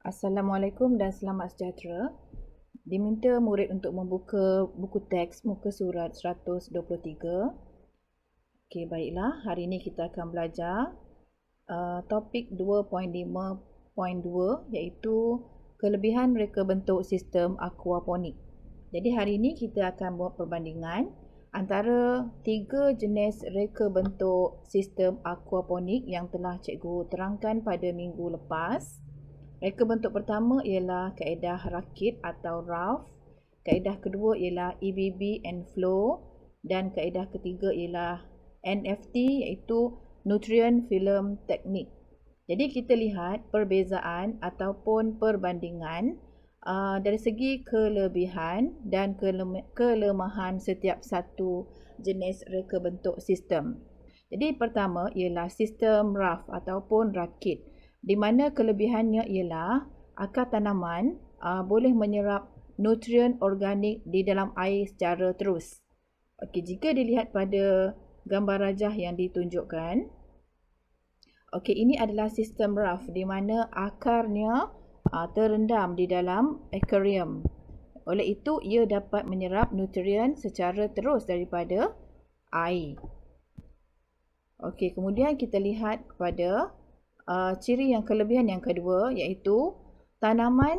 Assalamualaikum dan selamat sejahtera. Diminta murid untuk membuka buku teks muka surat 123. Okey, baiklah. Hari ini kita akan belajar topik 2.5.2 iaitu kelebihan reka bentuk sistem aquaponik. Jadi hari ini kita akan buat perbandingan antara 3 jenis reka bentuk sistem aquaponik yang telah cikgu terangkan pada minggu lepas. Reka bentuk pertama ialah kaedah rakit atau raft, kaedah kedua ialah EBB and flow dan kaedah ketiga ialah NFT iaitu nutrient film technique. Jadi kita lihat perbezaan ataupun perbandingan dari segi kelebihan dan kelemahan setiap satu jenis reka bentuk sistem. Jadi pertama ialah sistem raft ataupun rakit, di mana kelebihannya ialah akar tanaman boleh menyerap nutrien organik di dalam air secara terus. Okey, jika dilihat pada gambar rajah yang ditunjukkan, okey, ini adalah sistem raft di mana akarnya terendam di dalam aquarium. Oleh itu, ia dapat menyerap nutrien secara terus daripada air. Okey, kemudian kita lihat kepada ciri yang kelebihan yang kedua iaitu tanaman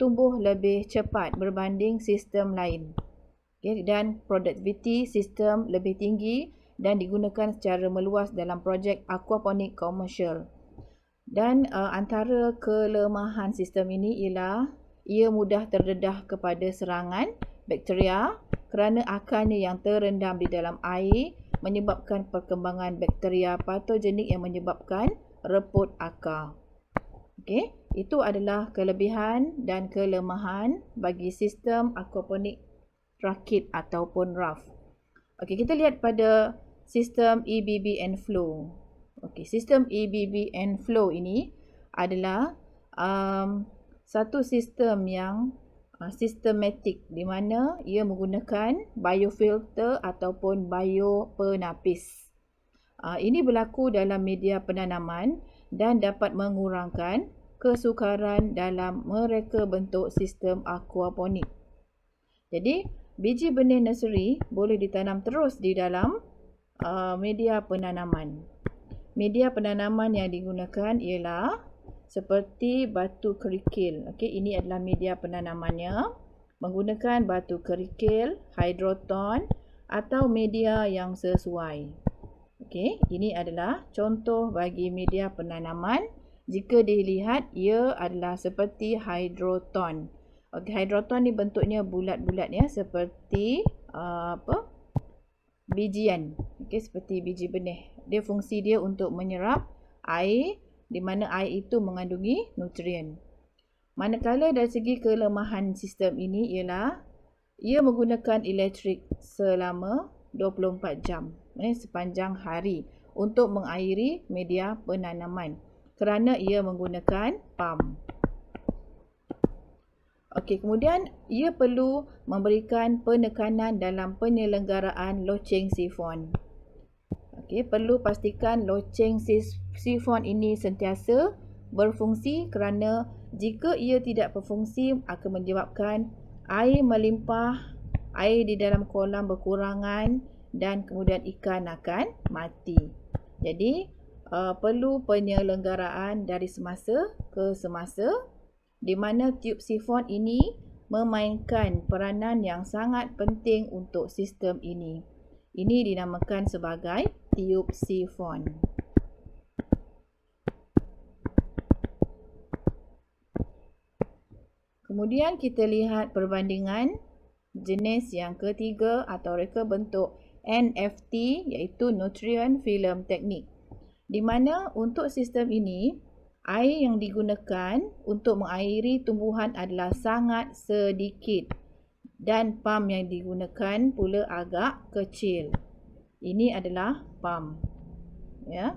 tumbuh lebih cepat berbanding sistem lain. Okay, dan produktiviti sistem lebih tinggi dan digunakan secara meluas dalam projek aquaponik komersial. Dan antara kelemahan sistem ini ialah ia mudah terdedah kepada serangan bakteria kerana akarnya yang terendam di dalam air menyebabkan perkembangan bakteria patogenik yang menyebabkan reput akar. Okey, itu adalah kelebihan dan kelemahan bagi sistem aquaponik rakit ataupun raft. Okey, kita lihat pada sistem EBB and flow. Okey, sistem EBB and flow ini adalah satu sistem yang sistematik di mana ia menggunakan biofilter ataupun biopenapis. Ini berlaku dalam media penanaman dan dapat mengurangkan kesukaran dalam mereka bentuk sistem aquaponik. Jadi, biji benih nursery boleh ditanam terus di dalam media penanaman. Media penanaman yang digunakan ialah seperti batu kerikil. Okey, ini adalah media penanamannya menggunakan batu kerikil, hydroton atau media yang sesuai. Okey, ini adalah contoh bagi media penanaman. Jika dilihat, ia adalah seperti hydroton. Okey, hydroton ni bentuknya bulat-bulat ya, seperti bijian. Okey, seperti biji benih. Dia fungsi dia untuk menyerap air di mana air itu mengandungi nutrien. Manakala dari segi kelemahan sistem ini ialah ia menggunakan elektrik selama 24 jam sepanjang hari untuk mengairi media penanaman kerana ia menggunakan pam. Okey, kemudian ia perlu memberikan penekanan dalam penyelenggaraan loceng sifon. Okey, perlu pastikan loceng sifon ini sentiasa berfungsi kerana jika ia tidak berfungsi akan menyebabkan air melimpah, air di dalam kolam berkurangan dan kemudian ikan akan mati. Jadi, perlu penyelenggaraan dari semasa ke semasa di mana tiub sifon ini memainkan peranan yang sangat penting untuk sistem ini. Ini dinamakan sebagai tiub sifon. Kemudian kita lihat perbandingan jenis yang ketiga atau reka bentuk NFT iaitu nutrient film technique. Di mana untuk sistem ini air yang digunakan untuk mengairi tumbuhan adalah sangat sedikit dan pam yang digunakan pula agak kecil. Ini adalah pam ya.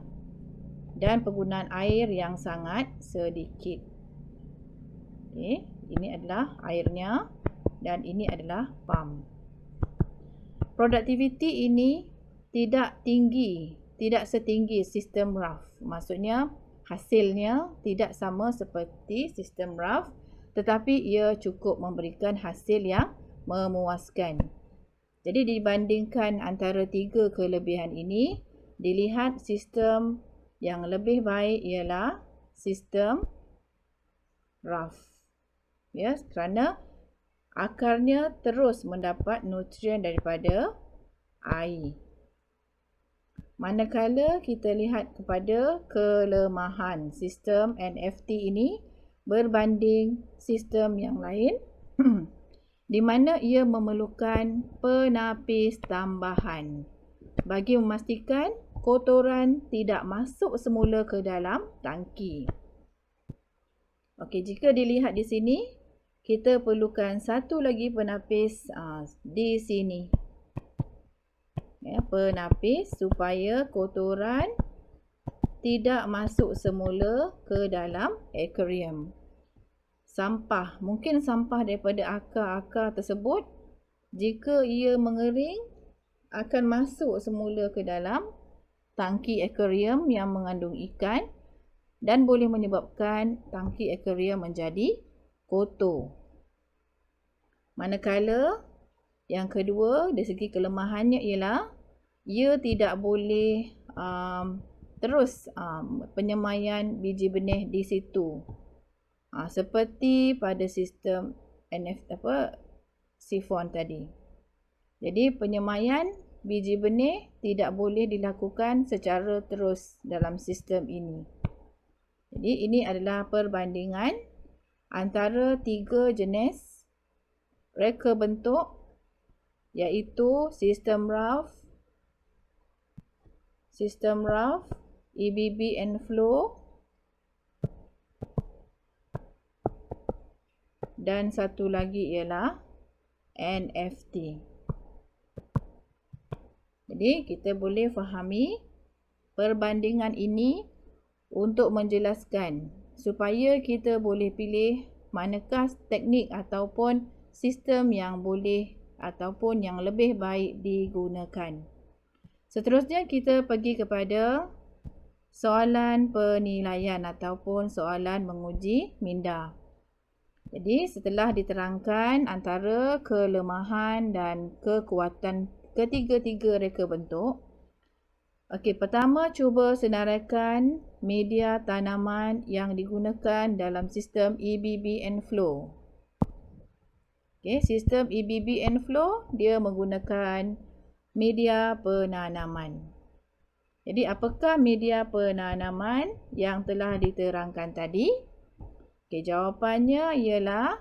Dan penggunaan air yang sangat sedikit. Okey, ini adalah airnya dan ini adalah pam. Produktiviti ini tidak setinggi sistem raft. Maksudnya hasilnya tidak sama seperti sistem RAF, tetapi ia cukup memberikan hasil yang memuaskan. Jadi dibandingkan antara tiga kelebihan ini, dilihat sistem yang lebih baik ialah sistem RAF. Ya, kerana akarnya terus mendapat nutrien daripada air. Manakala kita lihat kepada kelemahan sistem NFT ini berbanding sistem yang lain di mana ia memerlukan penapis tambahan bagi memastikan kotoran tidak masuk semula ke dalam tangki. Okey, jika dilihat di sini, kita perlukan satu lagi penapis di sini. Ya, penapis supaya kotoran tidak masuk semula ke dalam akuarium. Sampah, mungkin sampah daripada akar-akar tersebut, jika ia mengering, akan masuk semula ke dalam tangki akuarium yang mengandung ikan dan boleh menyebabkan tangki akuarium menjadi kotor. Manakala yang kedua, dari segi kelemahannya ialah ia tidak boleh terus penyemaian biji benih di situ. Seperti pada sistem sifon tadi. Jadi penyemaian biji benih tidak boleh dilakukan secara terus dalam sistem ini. Jadi ini adalah perbandingan antara tiga jenis reka bentuk, iaitu sistem RAF, EBB and flow, dan satu lagi ialah NFT. Jadi kita boleh fahami perbandingan ini untuk menjelaskan supaya kita boleh pilih manakah teknik ataupun sistem yang boleh ataupun yang lebih baik digunakan. Seterusnya kita pergi kepada soalan penilaian ataupun soalan menguji minda. Jadi setelah diterangkan antara kelemahan dan kekuatan ketiga-tiga reka bentuk, okey, pertama cuba senaraikan media tanaman yang digunakan dalam sistem EBB and flow. Okey, sistem EBB and flow dia menggunakan media penanaman. Jadi apakah media penanaman yang telah diterangkan tadi? Okey, jawapannya ialah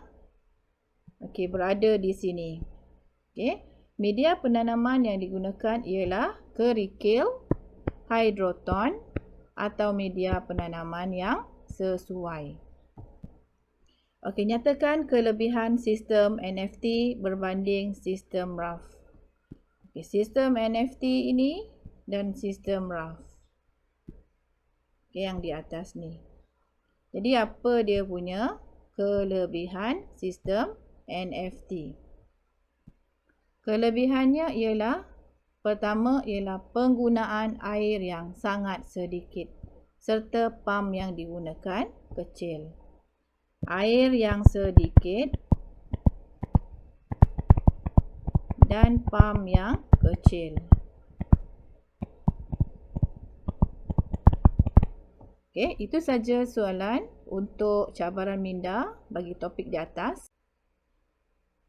berada di sini. Okey, media penanaman yang digunakan ialah kerikil, hidroton atau media penanaman yang sesuai. Okey, nyatakan kelebihan sistem NFT berbanding sistem RAF. Okey, sistem NFT ini dan sistem RAF. Okey, yang di atas ni. Jadi apa dia punya kelebihan sistem NFT? Kelebihannya ialah pertama ialah penggunaan air yang sangat sedikit serta pam yang digunakan kecil. Air yang sedikit dan pam yang kecil. Okey, itu saja soalan untuk cabaran minda bagi topik di atas.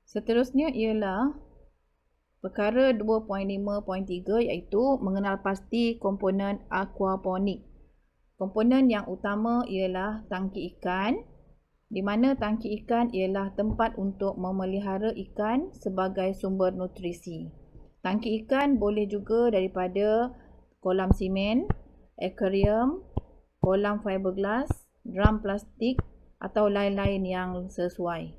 Seterusnya ialah perkara 2.5.3 iaitu mengenal pasti komponen aquaponik. Komponen yang utama ialah tangki ikan, di mana tangki ikan ialah tempat untuk memelihara ikan sebagai sumber nutrisi. Tangki ikan boleh juga daripada kolam simen, akuarium, kolam fiberglass, drum plastik atau lain-lain yang sesuai.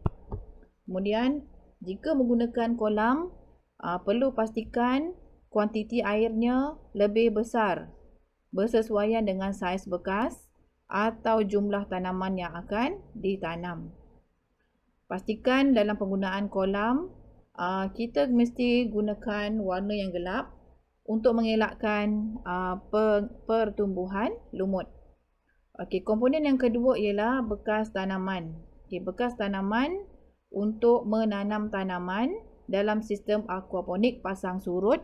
Kemudian, jika menggunakan kolam, perlu pastikan kuantiti airnya lebih besar bersesuaian dengan saiz bekas atau jumlah tanaman yang akan ditanam. Pastikan dalam penggunaan kolam, kita mesti gunakan warna yang gelap untuk mengelakkan pertumbuhan lumut. Okey, komponen yang kedua ialah bekas tanaman. Okey, bekas tanaman untuk menanam tanaman dalam sistem aquaponik pasang surut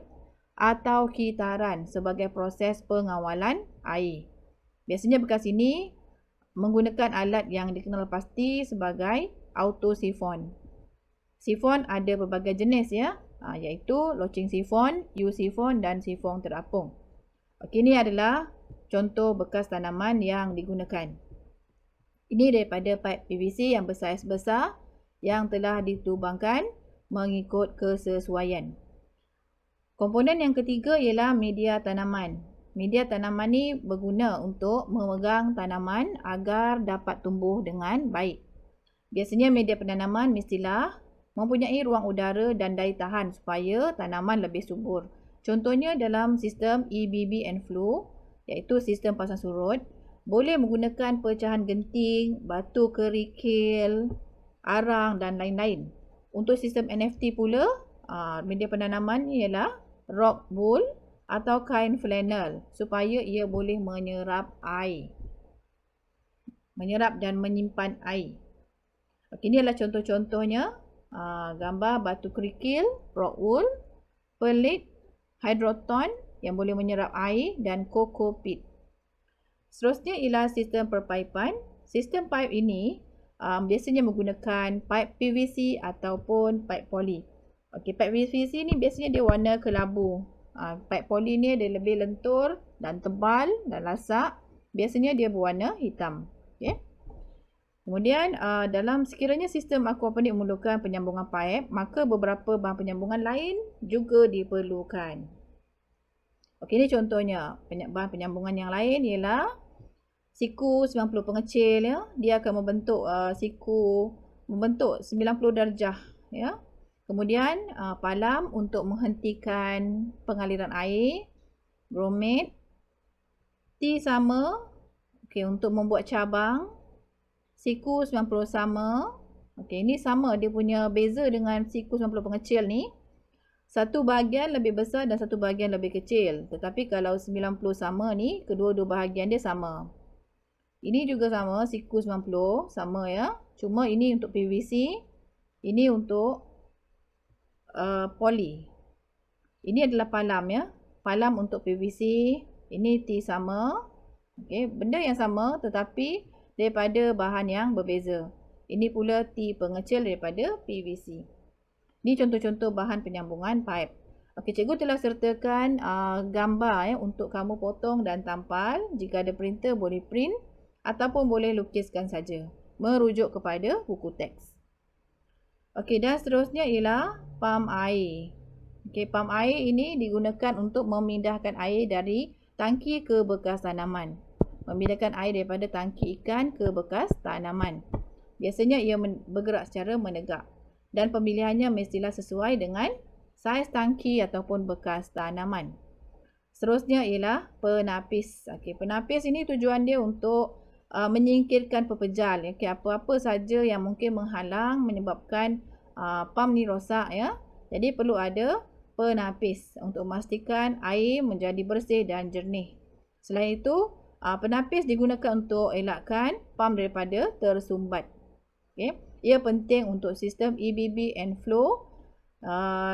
atau kitaran sebagai proses pengawalan air. Biasanya bekas ini menggunakan alat yang dikenal pasti sebagai autosifon. Sifon ada berbagai jenis ya, iaitu loceng sifon, U-sifon dan sifon terapung. Okey, ini adalah contoh bekas tanaman yang digunakan. Ini daripada pipe PVC yang bersaiz besar yang telah ditubangkan mengikut kesesuaian. Komponen yang ketiga ialah media tanaman. Media tanaman ni berguna untuk memegang tanaman agar dapat tumbuh dengan baik. Biasanya media penanaman mestilah mempunyai ruang udara dan daya tahan supaya tanaman lebih subur. Contohnya dalam sistem EBB and flow, iaitu sistem pasang surut, boleh menggunakan pecahan genting, batu kerikil, arang dan lain-lain. Untuk sistem NFT pula, media penanaman ialah rock wool atau kain flannel supaya ia boleh menyerap air. Menyerap dan menyimpan air. Okey, ini adalah contoh-contohnya. Gambar batu kerikil, rock wool, pelit, hydroton yang boleh menyerap air dan kokopit. Seterusnya ialah sistem perpaipan. Sistem pipe ini biasanya menggunakan pipe PVC ataupun pipe poli. Okey, pipe PVC ni biasanya dia warna kelabu. Pipe poli ni dia lebih lentur dan tebal dan lasak. Biasanya dia berwarna hitam. Okay. Kemudian dalam sekiranya sistem aquaponik memerlukan penyambungan pipe, maka beberapa bahan penyambungan lain juga diperlukan. Okey, ini contohnya. Bahan penyambungan yang lain ialah siku 90 pengecil ya. Dia akan membentuk siku 90 darjah ya. Kemudian palam untuk menghentikan pengaliran air, bromate, T sama, okey, untuk membuat cabang, siku 90 sama. Okey, ini sama, dia punya beza dengan siku 90 pengecil ni. Satu bahagian lebih besar dan satu bahagian lebih kecil. Tetapi kalau 90 sama ni, kedua-dua bahagian dia sama. Ini juga sama, siku 90 sama ya. Cuma ini untuk PVC, ini untuk poli. Ini adalah palam ya. Palam untuk PVC, ini T sama. Okey, benda yang sama tetapi daripada bahan yang berbeza. Ini pula T pengecil daripada PVC. Ini contoh-contoh bahan penyambungan pipe. Okey, cikgu telah sertakan gambar ya untuk kamu potong dan tampal. Jika ada printer boleh print ataupun boleh lukiskan saja. Merujuk kepada buku teks. Okey, dan seterusnya ialah pam air. Okey, pam air ini digunakan untuk memindahkan air dari tangki ke bekas tanaman. Memindahkan air daripada tangki ikan ke bekas tanaman. Biasanya ia bergerak secara menegak. Dan pemilihannya mestilah sesuai dengan saiz tangki ataupun bekas tanaman. Seterusnya ialah penapis. Okey, penapis ini tujuan dia untuk menyingkirkan pepejal. Okey, apa-apa saja yang mungkin menghalang menyebabkan pam ni rosak ya. Jadi perlu ada penapis untuk memastikan air menjadi bersih dan jernih. Selain itu, penapis digunakan untuk elakkan pam daripada tersumbat. Okey, ia penting untuk sistem EBB and flow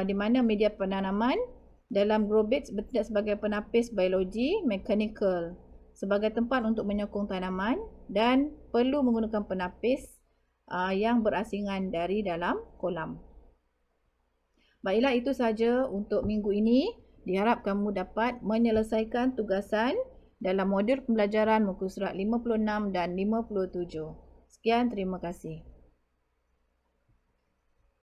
di mana media penanaman dalam grow beds bertindak sebagai penapis biologi mechanical sebagai tempat untuk menyokong tanaman dan perlu menggunakan penapis yang berasingan dari dalam kolam. Baiklah, itu saja untuk minggu ini. Diharap kamu dapat menyelesaikan tugasan dalam modul pembelajaran muka surat 56 dan 57. Sekian, terima kasih.